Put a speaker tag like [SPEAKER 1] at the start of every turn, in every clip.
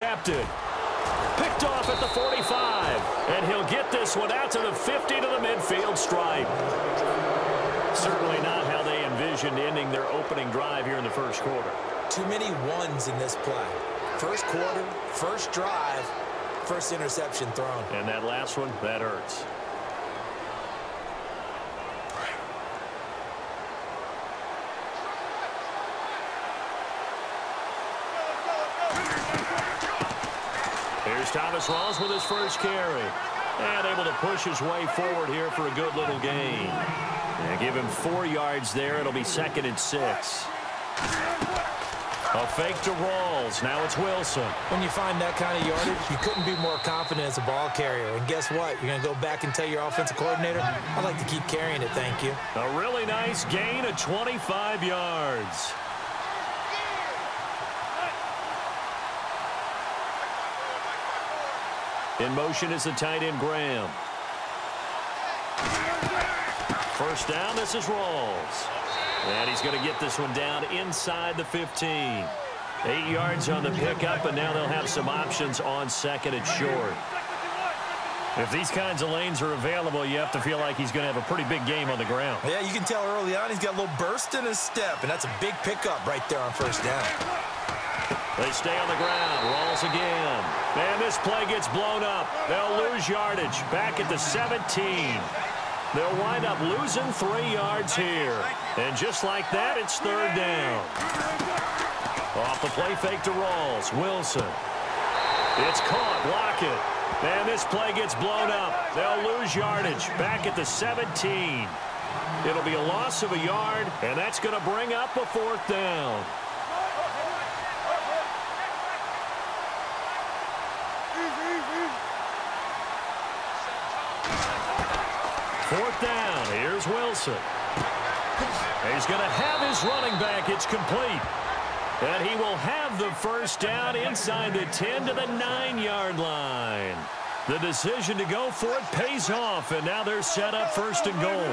[SPEAKER 1] intercepted. Picked off at the 45. And he'll get this one out to the 50 to the midfield stripe. Certainly not how they envisioned ending their opening drive here in the first quarter.
[SPEAKER 2] Too many ones in this play. First quarter, first drive, first interception thrown.
[SPEAKER 1] And that last one, that hurts. Here's Thomas Rawls with his first carry. And able to push his way forward here for a good little gain. And give him 4 yards there. It'll be 2nd and 6. A fake to Rawls. Now it's Wilson.
[SPEAKER 2] When you find that kind of yardage, you couldn't be more confident as a ball carrier. And guess what? You're going to go back and tell your offensive coordinator, I'd like to keep carrying it, thank you.
[SPEAKER 1] A really nice gain of 25 yards. In motion is the tight end, Graham. First down, this is Rawls. And he's going to get this one down inside the 15. 8 yards on the pickup, and now they'll have some options on 2nd and short. If these kinds of lanes are available, you have to feel like he's going to have a pretty big game on the ground.
[SPEAKER 2] Yeah, you can tell early on he's got a little burst in his step, and that's a big pickup right there on first down.
[SPEAKER 1] They stay on the ground. Rawls again. And this play gets blown up. They'll lose yardage back at the 17. They'll wind up losing 3 yards here. And just like that, it's 3rd down. Off the play fake to Rawls. Wilson. It's caught. Block it. And this play gets blown up. They'll lose yardage back at the 17. It'll be a loss of a yard, and that's going to bring up a 4th down. 4th down. Here's Wilson. He's going to have his running back. It's complete. And he will have the first down inside the 10 to the 9-yard line. The decision to go for it pays off, and now they're set up 1st and goal.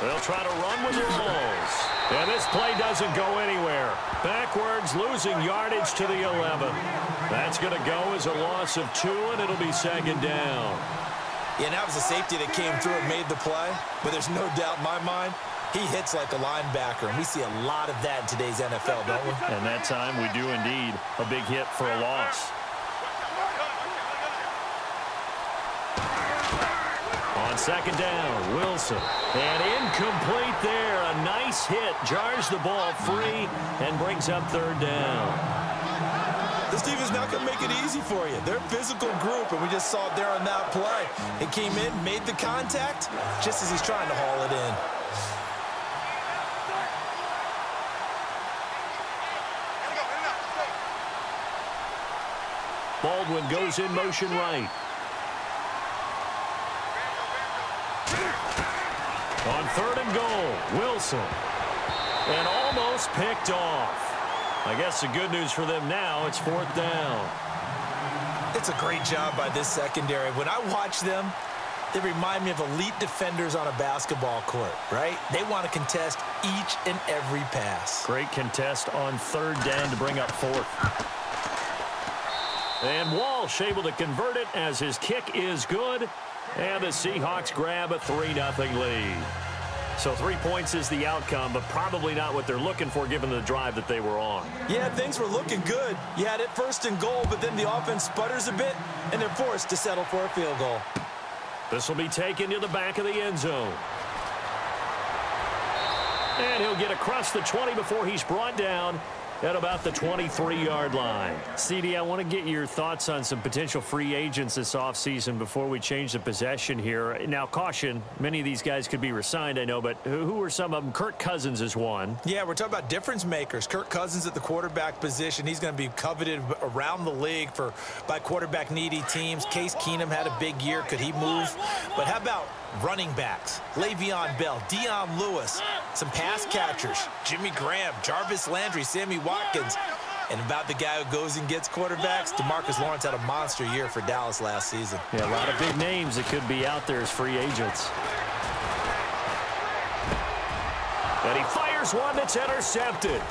[SPEAKER 1] They'll try to run with Rawls. And this play doesn't go anywhere. Backwards, losing yardage to the 11. That's going to go as a loss of 2, and it'll be 2nd down.
[SPEAKER 2] Yeah, and that was a safety that came through and made the play. But there's no doubt in my mind, he hits like a linebacker. And we see a lot of that in today's NFL, don't we?
[SPEAKER 1] And that time we do indeed. A big hit for a loss. On 2nd down, Wilson. And incomplete there. A nice hit. Jars the ball free and brings up 3rd down.
[SPEAKER 2] This team is not going to make it easy for you. They're a physical group, and we just saw it there on that play. It came in, made the contact, just as he's trying to haul it in.
[SPEAKER 1] Baldwin goes in motion right. On 3rd and goal, Wilson. And almost picked off. I guess the good news for them now, it's 4th down.
[SPEAKER 2] It's a great job by this secondary. When I watch them, they remind me of elite defenders on a basketball court, right? They want to contest each and every pass.
[SPEAKER 1] Great contest on 3rd down to bring up 4th. And Walsh able to convert it as his kick is good. And the Seahawks grab a 3-0 lead. So 3 points is the outcome, but probably not what they're looking for given the drive that they were on.
[SPEAKER 2] Yeah, things were looking good. You had it 1st and goal, but then the offense sputters a bit, and they're forced to settle for a field goal.
[SPEAKER 1] This will be taken to the back of the end zone. And he'll get across the 20 before he's brought down at about the 23-yard line. CD, I want to get your thoughts on some potential free agents this offseason before we change the possession here. Now, caution, many of these guys could be re-signed, I know, but who are some of them? Kirk Cousins is one.
[SPEAKER 2] Yeah, we're talking about difference makers. Kirk Cousins at the quarterback position. He's going to be coveted around the league by quarterback-needy teams. Case Keenum had a big year. Could he move? But how about running backs? Le'Veon Bell, Dion Lewis, some pass catchers, Jimmy Graham, Jarvis Landry, Sammy Watkins. And about the guy who goes and gets quarterbacks, DeMarcus Lawrence had a monster year for Dallas last season.
[SPEAKER 1] Yeah, a lot of big names that could be out there as free agents. And he fires one that's intercepted.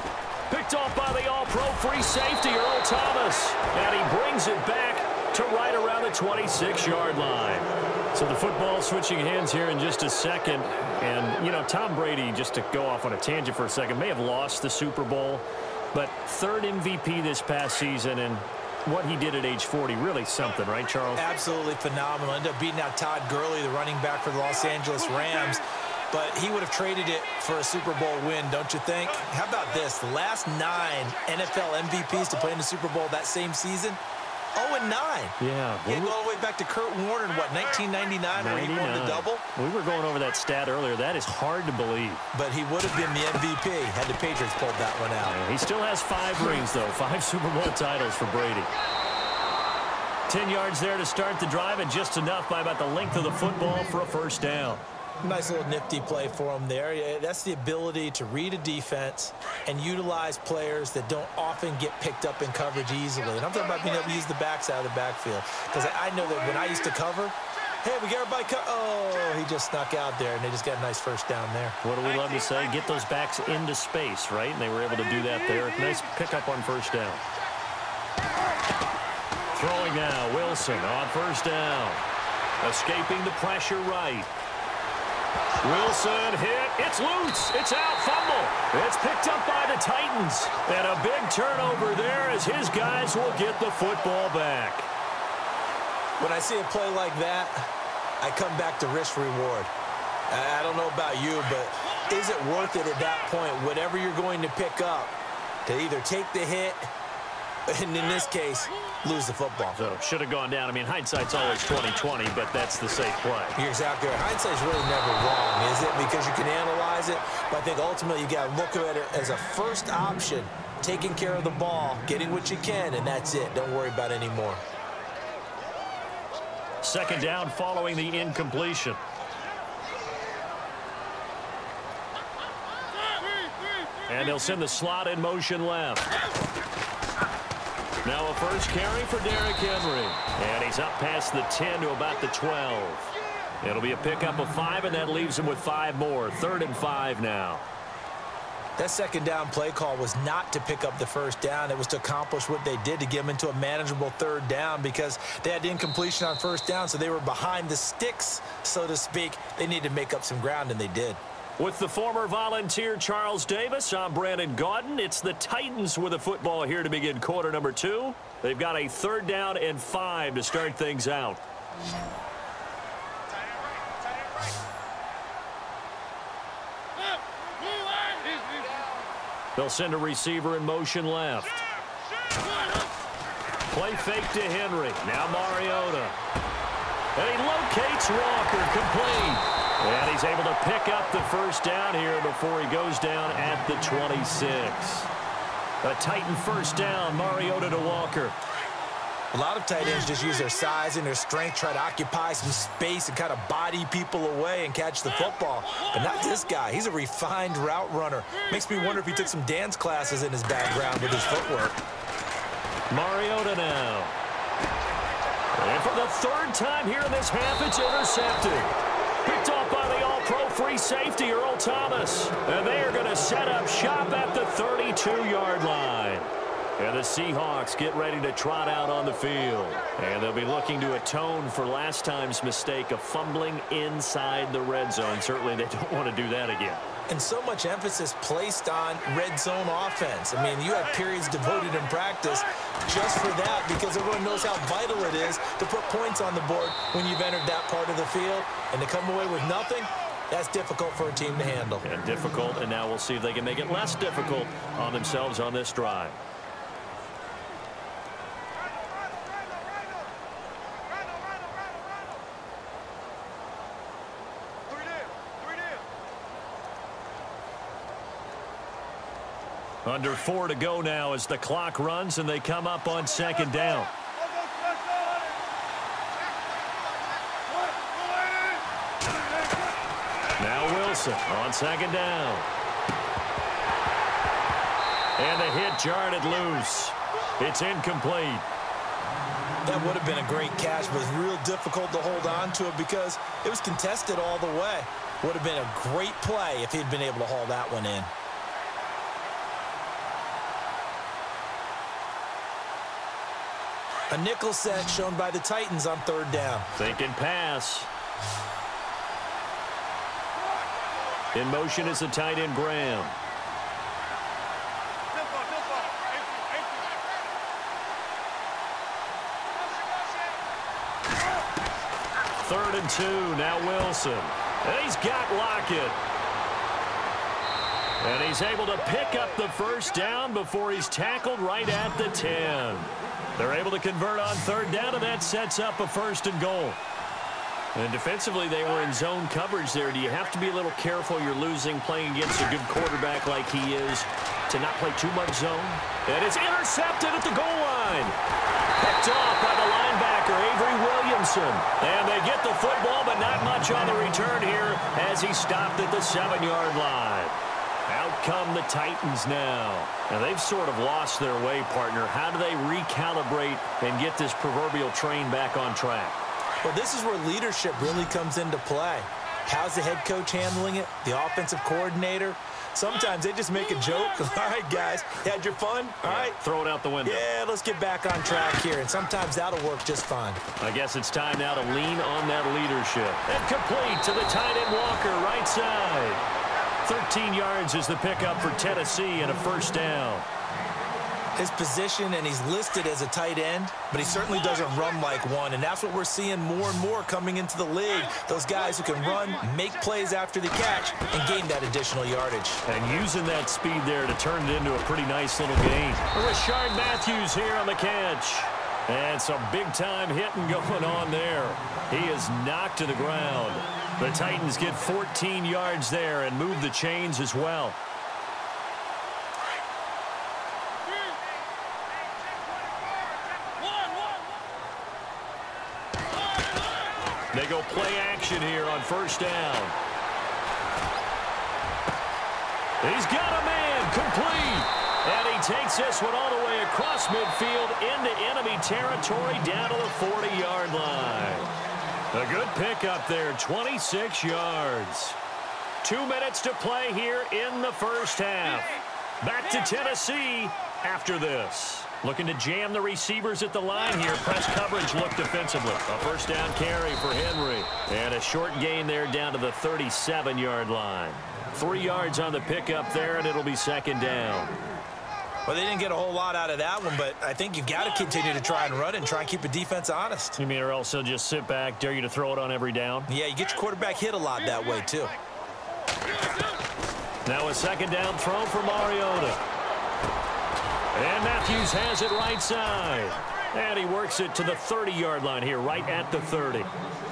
[SPEAKER 1] Picked off by the all-pro free safety, Earl Thomas. And he brings it back to right around the 26-yard line. So the football switching hands here in just a second. And, you know, Tom Brady, just to go off on a tangent for a second, may have lost the Super Bowl, but third MVP this past season, and what he did at age 40, really something, right, Charles?
[SPEAKER 2] Absolutely phenomenal. Ended up beating out Todd Gurley, the running back for the Los Angeles Rams. But he would have traded it for a Super Bowl win, don't you think? How about this? The last 9 NFL MVPs to play in the Super Bowl that same season, 0-9.
[SPEAKER 1] Yeah.
[SPEAKER 2] He go all the way back to Kurt Warner in, what, 1999, where he won the double?
[SPEAKER 1] We were going over that stat earlier. That is hard to believe.
[SPEAKER 2] But he would have been the MVP had the Patriots pulled that one out.
[SPEAKER 1] Yeah, he still has 5 rings, though. 5 Super Bowl titles for Brady. 10 yards there to start the drive, and just enough by about the length of the football for a first down.
[SPEAKER 2] Nice little nifty play for him there. That's the ability to read a defense and utilize players that don't often get picked up in coverage easily. And I'm talking about being able to use the backside of the backfield. Because I know that when I used to cover, hey, we got everybody oh, he just snuck out there, and they just got a nice first down there.
[SPEAKER 1] What do we love to say? Get those backs into space, right? And they were able to do that there. Nice pickup on first down. Throwing now, Wilson on first down. Escaping the pressure right. Wilson hit. It's loose. It's out. Fumble. It's picked up by the Titans. And a big turnover there as his guys will get the football back.
[SPEAKER 2] When I see a play like that, I come back to risk reward. I don't know about you, but is it worth it at that point, whatever you're going to pick up, to either take the hit, and in this case, lose the football?
[SPEAKER 1] So should have gone down. I mean, hindsight's always 20/20, but that's the safe play.
[SPEAKER 2] You're exactly right. Hindsight's really never wrong, is it? Because you can analyze it, but I think ultimately you got to look at it as a first option, taking care of the ball, getting what you can, and that's it. Don't worry about it anymore.
[SPEAKER 1] Second down following the incompletion. And they'll send the slot in motion left. Now a first carry for Derrick Henry. And he's up past the 10 to about the 12. It'll be a pickup of 5, and that leaves him with 5 more. 3rd and 5 now.
[SPEAKER 2] That second down play call was not to pick up the first down. It was to accomplish what they did, to get them into a manageable 3rd down, because they had incompletion on first down, so they were behind the sticks, so to speak. They needed to make up some ground, and they did.
[SPEAKER 1] With the former Volunteer Charles Davis, I'm Brandon Gaudin. It's the Titans with the football here to begin quarter number 2. They've got a 3rd down and 5 to start things out. They'll send a receiver in motion left. Play fake to Henry. Now Mariota. And he locates Walker, complete. And he's able to pick up the first down here before he goes down at the 26. A Titan first down, Mariota to Walker.
[SPEAKER 2] A lot of tight ends just use their size and their strength, try to occupy some space and kind of body people away and catch the football. But not this guy. He's a refined route runner. Makes me wonder if he took some dance classes in his background with his footwork.
[SPEAKER 1] Mariota now. And for the 3rd time here in this half, it's intercepted. Picked off by the all-pro free safety, Earl Thomas. And they are going to set up shop at the 32-yard line. And the Seahawks get ready to trot out on the field. And they'll be looking to atone for last time's mistake of fumbling inside the red zone. Certainly they don't want to do that again.
[SPEAKER 2] And so much emphasis placed on red zone offense. I mean, you have periods devoted in practice just for that, because everyone knows how vital it is to put points on the board when you've entered that part of the field. And to come away with nothing, that's difficult for a team to handle.
[SPEAKER 1] And difficult, and now we'll see if they can make it less difficult on themselves on this drive. Under 4 to go now as the clock runs and they come up on 2nd down. Now Wilson on 2nd down. And the hit jarred it loose. It's incomplete.
[SPEAKER 2] That would have been a great catch, but it's real difficult to hold on to it because it was contested all the way. Would have been a great play if he'd been able to haul that one in. A nickel set shown by the Titans on 3rd down.
[SPEAKER 1] Thinking pass. In motion is the tight end, Graham. Third and 2, now Wilson. And he's got Lockett. And he's able to pick up the first down before he's tackled right at the 10. They're able to convert on 3rd down, and that sets up a 1st and goal. And defensively, they were in zone coverage there. Do you have to be a little careful you're losing playing against a good quarterback like he is to not play too much zone? And it's intercepted at the goal line. Picked off by the linebacker, Avery Williamson. And they get the football, but not much on the return here as he stopped at the 7-yard line. Out come the Titans now. And they've sort of lost their way, partner. How do they recalibrate and get this proverbial train back on track?
[SPEAKER 2] Well, this is where leadership really comes into play. How's the head coach handling it? The offensive coordinator? Sometimes they just make a joke. All right, guys, you had your fun? All right.
[SPEAKER 1] Throw it out the window.
[SPEAKER 2] Yeah, let's get back on track here. And sometimes that'll work just fine.
[SPEAKER 1] I guess it's time now to lean on that leadership. And complete to the tight end Walker, right side. 13 yards is the pickup for Tennessee and a 1st down.
[SPEAKER 2] His position, and he's listed as a tight end, but he certainly doesn't run like one, and that's what we're seeing more and more coming into the league. Those guys who can run, make plays after the catch, and gain that additional yardage.
[SPEAKER 1] And using that speed there to turn it into a pretty nice little gain. Rashard Matthews here on the catch. And some big-time hitting going on there. He is knocked to the ground. The Titans get 14 yards there and move the chains as well. They go play action here on 1st down. He's got a man complete. And he takes this one all the way across midfield into enemy territory down to the 40-yard line. A good pickup there, 26 yards. 2 minutes to play here in the 1st half. Back to Tennessee after this. Looking to jam the receivers at the line here. Press coverage look defensively. A 1st down carry for Henry. And a short gain there down to the 37-yard line. 3 yards on the pickup there, and it'll be 2nd down.
[SPEAKER 2] Well, they didn't get a whole lot out of that one, but I think you've got to continue to try and run and try and keep the defense honest.
[SPEAKER 1] You mean or else they'll just sit back, dare you to throw it on every down?
[SPEAKER 2] Yeah, you get your quarterback hit a lot that way, too.
[SPEAKER 1] Now a 2nd down throw for Mariota. And Matthews has it right side. And he works it to the 30-yard line here, right at the 30.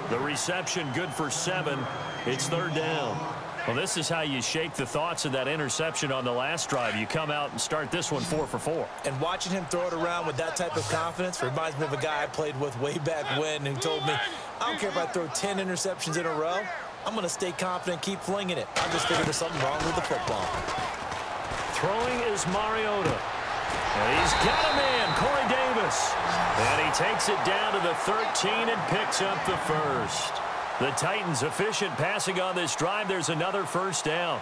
[SPEAKER 1] The reception good for 7. It's 3rd down. Well, this is how you shake the thoughts of that interception on the last drive. You come out and start this one 4 for 4.
[SPEAKER 2] And watching him throw it around with that type of confidence reminds me of a guy I played with way back when who told me, I don't care if I throw 10 interceptions in a row. I'm going to stay confident, keep flinging it. I just figured there's something wrong with the football.
[SPEAKER 1] Throwing is Mariota. And he's got a man, Corey Davis. And he takes it down to the 13 and picks up the 1st. The Titans efficient passing on this drive. There's another 1st down.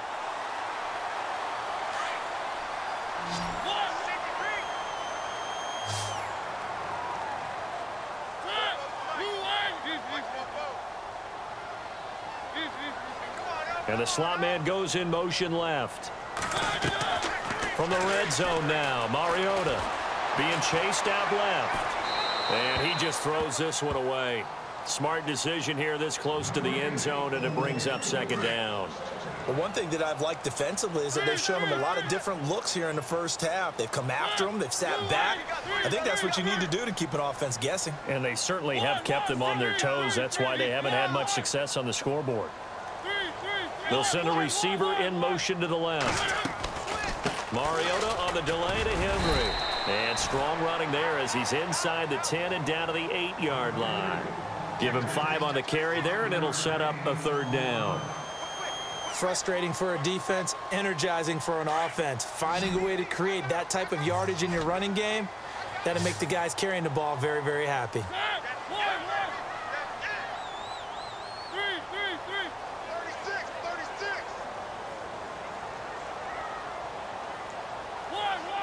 [SPEAKER 1] And the slot man goes in motion left. From the red zone now, Mariota being chased out left. And he just throws this one away. Smart decision here this close to the end zone, and it brings up 2nd down.
[SPEAKER 2] Well, one thing that I've liked defensively is that they've shown them a lot of different looks here in the 1st half. They've come after them. They've sat back. I think that's what you need to do to keep an offense guessing. And
[SPEAKER 1] they certainly have kept them on their toes. That's why they haven't had much success on the scoreboard. They'll send a receiver in motion to the left. Mariota on the delay to Henry. And strong running there as he's inside the 10 and down to the 8-yard line. Give him 5 on the carry there, and it'll set up a 3rd down.
[SPEAKER 2] Frustrating for a defense, energizing for an offense. Finding a way to create that type of yardage in your running game, that'll make the guys carrying the ball very, very happy.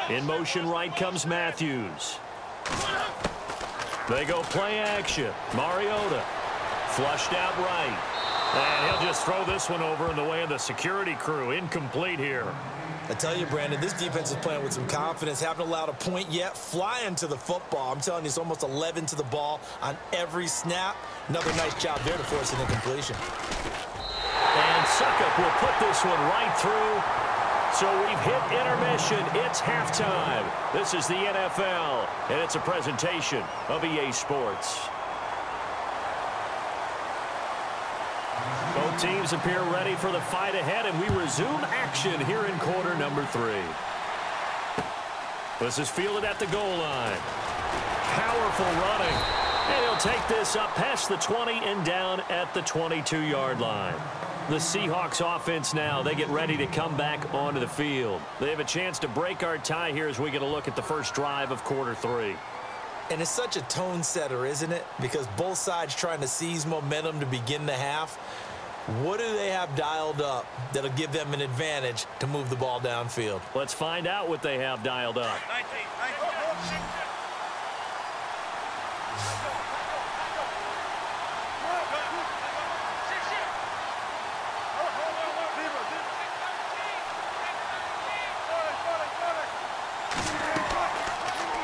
[SPEAKER 1] In motion right comes Matthews. They go play action. Mariota flushed out right. And he'll just throw this one over in the way of the security crew. Incomplete here.
[SPEAKER 2] I tell you, Brandon, this defense is playing with some confidence. Haven't allowed a point yet. Flying to the football. I'm telling you, it's almost 11 to the ball on every snap. Another nice job there to force an incompletion.
[SPEAKER 1] And Suckup will put this one right through. So we've hit intermission. It's halftime. This is the NFL, and it's a presentation of EA Sports. Both teams appear ready for the fight ahead, and we resume action here in quarter number 3. This is fielded at the goal line. Powerful running. And he'll take this up past the 20 and down at the 22-yard line. The Seahawks offense now, they get ready to come back onto the field. They have a chance to break our tie here as we get a look at the first drive of quarter 3.
[SPEAKER 2] And it's such a tone setter, isn't it? Because both sides trying to seize momentum to begin the half. What do they have dialed up that'll give them an advantage to move the ball downfield?
[SPEAKER 1] Let's find out what they have dialed up.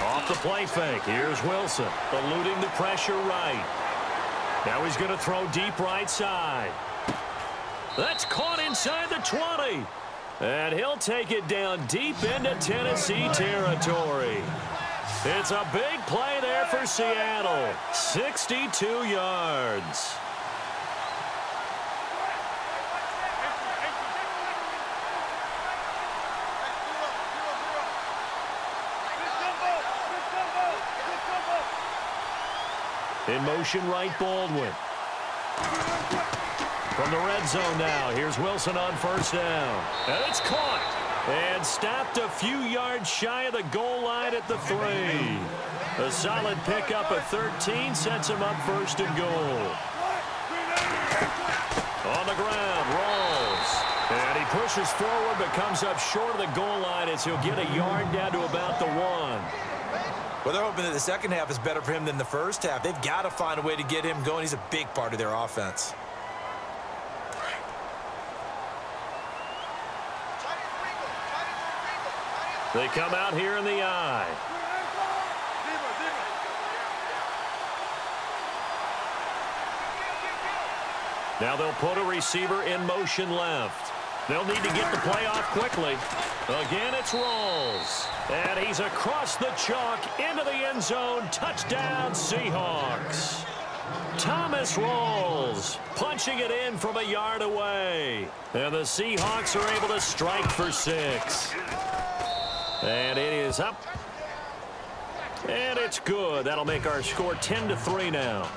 [SPEAKER 1] Off the play fake. Here's Wilson, eluding the pressure right. Now he's going to throw deep right side. That's caught inside the 20. And he'll take it down deep into Tennessee territory. It's a big play there for Seattle. 62 yards. In motion right, Baldwin. From the red zone now, here's Wilson on first down. And it's caught and stopped a few yards shy of the goal line at the 3. A solid pickup of 13 sets him up first and goal. On the ground, rolls. And he pushes forward but comes up short of the goal line as he'll get a yard down to about the 1.
[SPEAKER 2] Well, they're hoping that the second half is better for him than the first half. They've got to find a way to get him going. He's a big part of their offense.
[SPEAKER 1] They come out here in the eye. Now they'll put a receiver in motion left. They'll need to get the play off quickly. Again, it's Rolls. And he's across the chalk into the end zone. Touchdown, Seahawks. Thomas Rolls punching it in from a yard away. And the Seahawks are able to strike for 6. And it is up. And it's good. That'll make our score 10-3 now.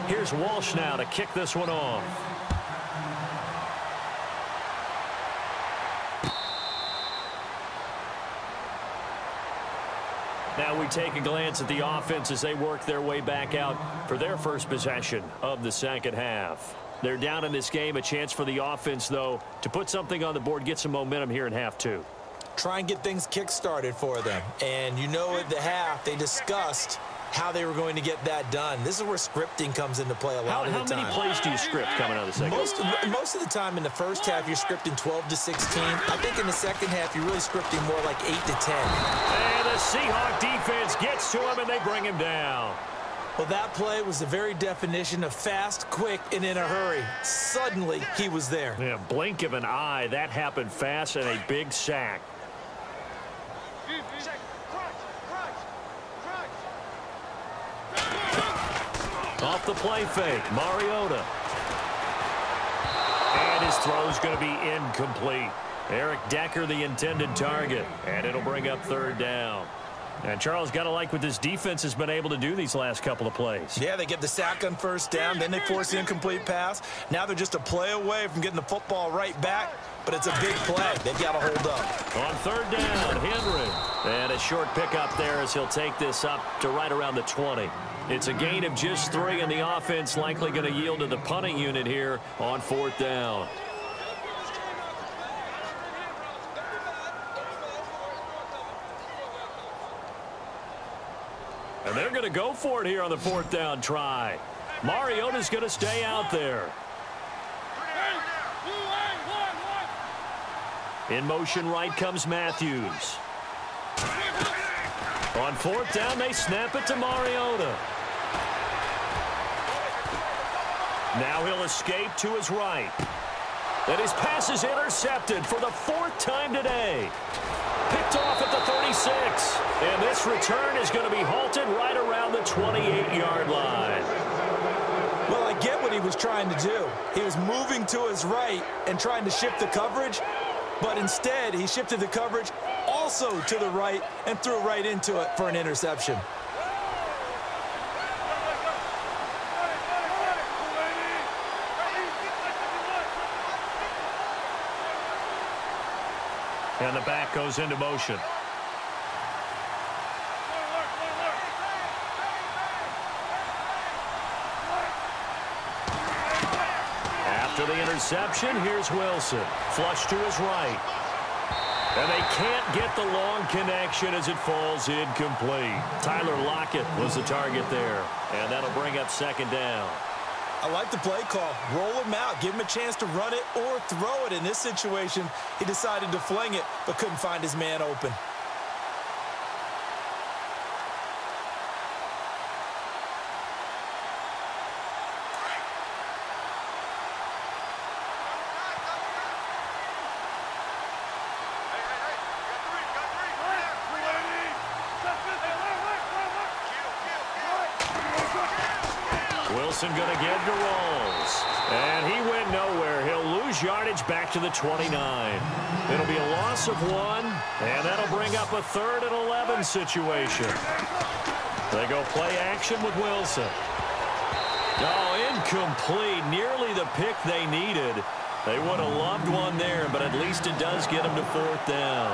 [SPEAKER 1] Here's Walsh now to kick this one off. Now we take a glance at the offense as they work their way back out for their first possession of the second half. They're down in this game. A chance for the offense, though, to put something on the board, get some momentum here in half 2.
[SPEAKER 2] Try and get things kick-started for them. And you know at the half, they discussed how they were going to get that done. This is where scripting comes into play a lot of the time.
[SPEAKER 1] How many plays do you script coming out of the second half?
[SPEAKER 2] Most of the time in the first half, you're scripting 12 to 16. I think in the second half, you're really scripting more like 8 to 10.
[SPEAKER 1] And the Seahawk defense gets to him, and they bring him down.
[SPEAKER 2] Well, that play was the very definition of fast, quick, and in a hurry. Suddenly, he was there.
[SPEAKER 1] Yeah, blink of an eye. That happened fast and a big sack. Off the play fake, Mariota. And his throw's going to be incomplete. Eric Decker, the intended target. And it'll bring up third down. And Charles, got to like what this defense has been able to do these last couple of plays.
[SPEAKER 2] Yeah, they get the sack on first down, then they force the incomplete pass. Now they're just a play away from getting the football right back, but it's a big play. They've got to hold up.
[SPEAKER 1] On third down, Henry. And a short pickup there as he'll take this up to right around the 20. It's a gain of just 3, and the offense likely going to yield to the punting unit here on fourth down. And they're going to go for it here on the 4th down try. Mariota's going to stay out there. In motion right comes Matthews. On 4th down, they snap it to Mariota. Now he'll escape to his right. And his pass is intercepted for the 4th time today. Picked off at the 36. And this return is going to be halted right around the 28-yard line.
[SPEAKER 2] Well, I get what he was trying to do. He was moving to his right and trying to shift the coverage. But instead, he shifted the coverage also to the right and threw right into it for an interception.
[SPEAKER 1] And the back goes into motion. After the interception, here's Wilson. Flush to his right. And they can't get the long connection as it falls incomplete. Tyler Lockett was the target there. And that'll bring up 2nd down.
[SPEAKER 2] I like the play call. Roll him out. Give him a chance to run it or throw it. In this situation, he decided to fling it, but couldn't find his man open.
[SPEAKER 1] Wilson going to give to Rolls. And he went nowhere. He'll lose yardage back to the 29. It'll be a loss of 1, and that'll bring up a 3rd and 11 situation. They go play action with Wilson. Oh, incomplete. Nearly the pick they needed. They would have loved one there, but at least it does get them to 4th down.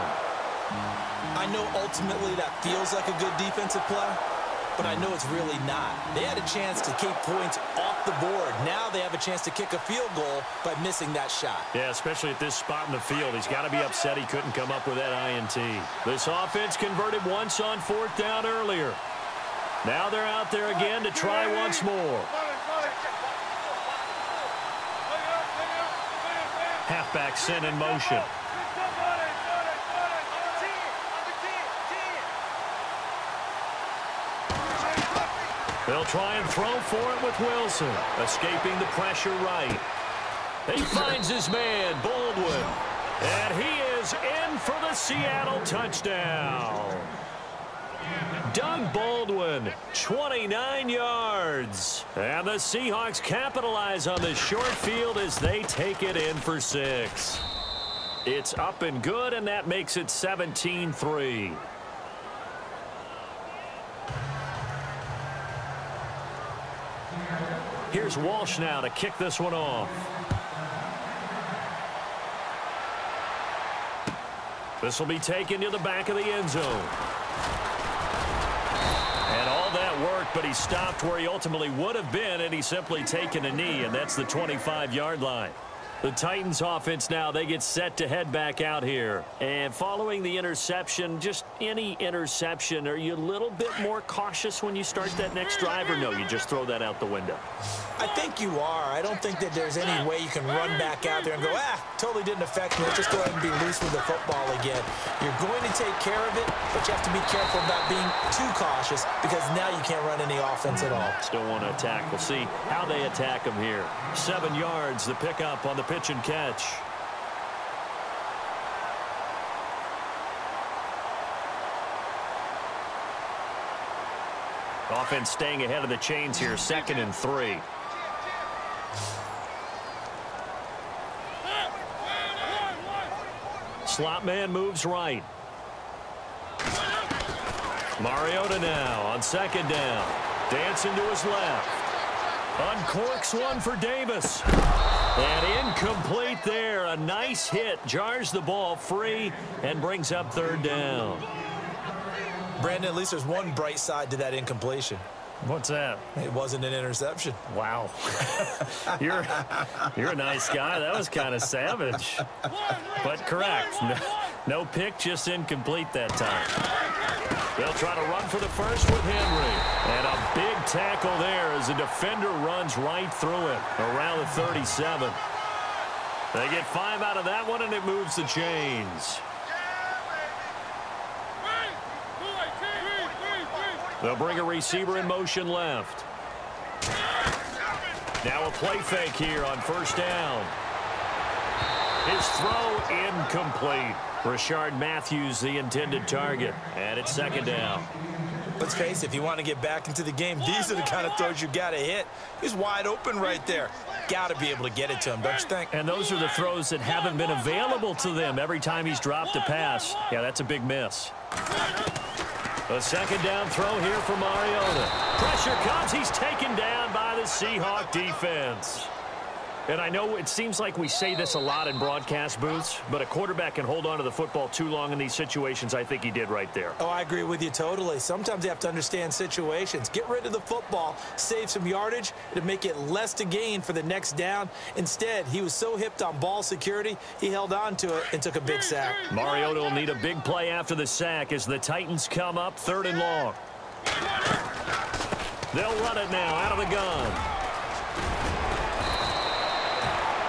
[SPEAKER 2] I know ultimately that feels like a good defensive play, but I know it's really not. They had a chance to keep points off the board. Now they have a chance to kick a field goal by missing that shot.
[SPEAKER 1] Yeah, especially at this spot in the field. He's got to be upset he couldn't come up with that INT. This offense converted once on 4th down earlier. Now they're out there again to try once more. Halfback sent in motion. They'll try and throw for it with Wilson. Escaping the pressure right. He finds his man, Baldwin. And he is in for the Seattle touchdown. Doug Baldwin, 29 yards. And the Seahawks capitalize on the short field as they take it in for 6. It's up and good, and that makes it 17-3. Here's Walsh now to kick this one off. This will be taken to the back of the end zone. And all that work, but he stopped where he ultimately would have been, and he's simply taken a knee, and that's the 25-yard line. The Titans offense now, they get set to head back out here. And following the interception, just any interception, are you a little bit more cautious when you start that next drive, or no, you just throw that out the window?
[SPEAKER 2] I think you are. I don't think that there's any way you can run back out there and go, totally didn't affect me. Let's just go ahead and be loose with the football again. You're going to take care of it, but you have to be careful about being too cautious because now you can't run any offense at all.
[SPEAKER 1] Still want to attack. We'll see how they attack them here. 7 yards, the pickup on the pitch and catch. Offense staying ahead of the chains here, 2nd and 3. Slot man moves right. Mariota now on 2nd down. Dancing to his left. Uncorks one for Davis. And incomplete there. A nice hit. Jars the ball free and brings up 3rd down.
[SPEAKER 2] Brandon, at least there's one bright side to that incompletion.
[SPEAKER 1] What's that?
[SPEAKER 2] It wasn't an interception.
[SPEAKER 1] Wow. You're a nice guy. That was kind of savage. But correct. No pick, just incomplete that time. They'll try to run for the first with Henry. And a big tackle there as the defender runs right through it around the 37. They get 5 out of that one, and it moves the chains. They'll bring a receiver in motion left. Now a play fake here on first down. His throw incomplete. Rashard Matthews, the intended target. And it's second down.
[SPEAKER 2] Let's face it, if you want to get back into the game, these are the kind of throws you got to hit. He's wide open right there. Got to be able to get it to him, don't you think?
[SPEAKER 1] And those are the throws that haven't been available to them every time he's dropped a pass. Yeah, that's a big miss. A second down throw here for Mariota. Pressure comes. He's taken down by the Seahawk defense. And I know it seems like we say this a lot in broadcast booths, but a quarterback can hold on to the football too long in these situations. I think he did right there.
[SPEAKER 2] Oh, I agree with you totally. Sometimes you have to understand situations. Get rid of the football, save some yardage, to make it less to gain for the next down. Instead, he was so hipped on ball security, he held on to it and took a big sack.
[SPEAKER 1] Mariota will need a big play after the sack as the Titans come up 3rd and long. They'll run it now out of the gun.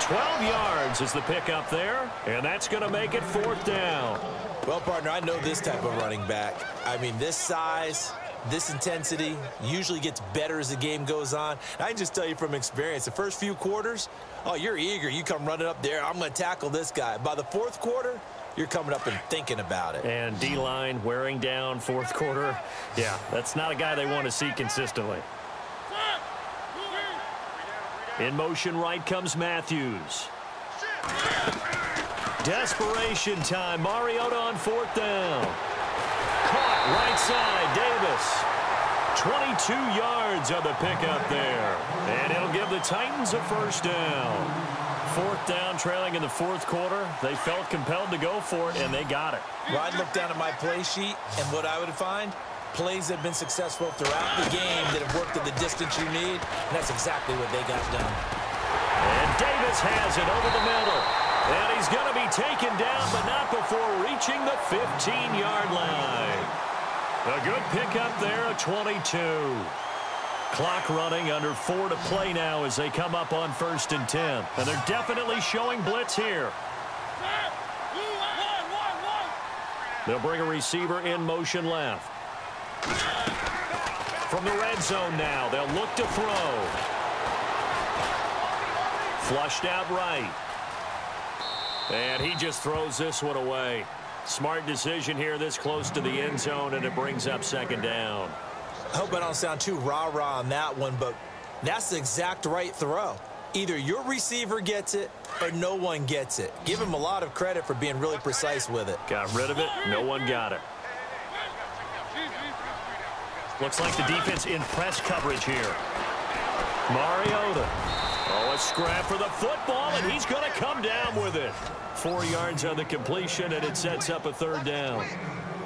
[SPEAKER 1] 12 yards is the pickup there, and that's going to make it 4th down.
[SPEAKER 2] Well, partner, I know this type of running back. I mean, this size, this intensity usually gets better as the game goes on. And I can just tell you from experience, the first few quarters, oh, you're eager. You come running up there, I'm going to tackle this guy. By the 4th quarter, you're coming up and thinking about it.
[SPEAKER 1] And D-line wearing down 4th quarter. Yeah, that's not a guy they want to see consistently. In motion right comes Matthews. Desperation time. Mariota on 4th down. Caught right side. Davis. 22 yards on the pickup there. And it'll give the Titans a 1st down. 4th down, trailing in the 4th quarter. They felt compelled to go for it, and they got it.
[SPEAKER 2] Well, I'd look down at my play sheet, and what I would find, plays that have been successful throughout the game that have worked at the distance you need, and that's exactly what they got done.
[SPEAKER 1] And Davis has it over the middle. And he's going to be taken down, but not before reaching the 15-yard line. A good pickup there, a 22. Clock running, under 4 to play now as they come up on 1st and 10. And they're definitely showing blitz here. They'll bring a receiver in motion left. From the red zone now, they'll look to throw. Flushed out right. And he just throws this one away. Smart decision here this close to the end zone, and it brings up 2nd down.
[SPEAKER 2] I hope I don't sound too rah-rah on that one, but that's the exact right throw. Either your receiver gets it or no one gets it. Give him a lot of credit for being really precise with it.
[SPEAKER 1] Got rid of it. No one got it. Looks like the defense in press coverage here. Mariota. Oh, a scrap for the football, and he's going to come down with it. 4 yards on the completion, and it sets up a 3rd down.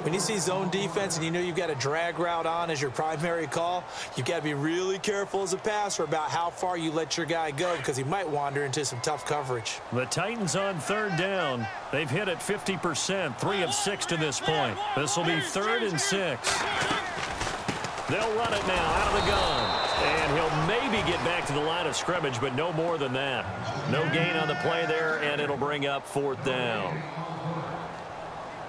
[SPEAKER 2] When you see zone defense and you know you've got a drag route on as your primary call, you've got to be really careful as a passer about how far you let your guy go because he might wander into some tough coverage.
[SPEAKER 1] The Titans on 3rd down. They've hit it 50%, 3 of 6 to this point. This will be 3rd and 6. They'll run it now out of the gun. And he'll maybe get back to the line of scrimmage, but no more than that. No gain on the play there, and it'll bring up 4th down.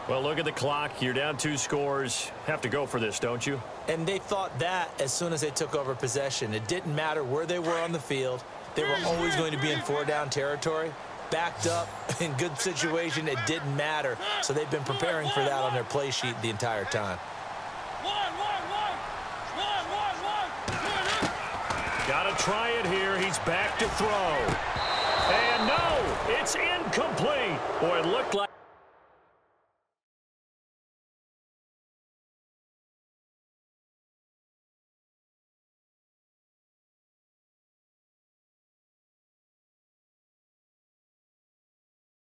[SPEAKER 1] Well, look at the clock. You're down 2 scores. Have to go for this, don't you?
[SPEAKER 2] And they thought that as soon as they took over possession. It didn't matter where they were on the field. They were always going to be in 4-down territory. Backed up, in good situation, it didn't matter. So they've been preparing for that on their play sheet the entire time.
[SPEAKER 1] Got to try it here. He's back to throw. And no, it's incomplete. Boy, it looked like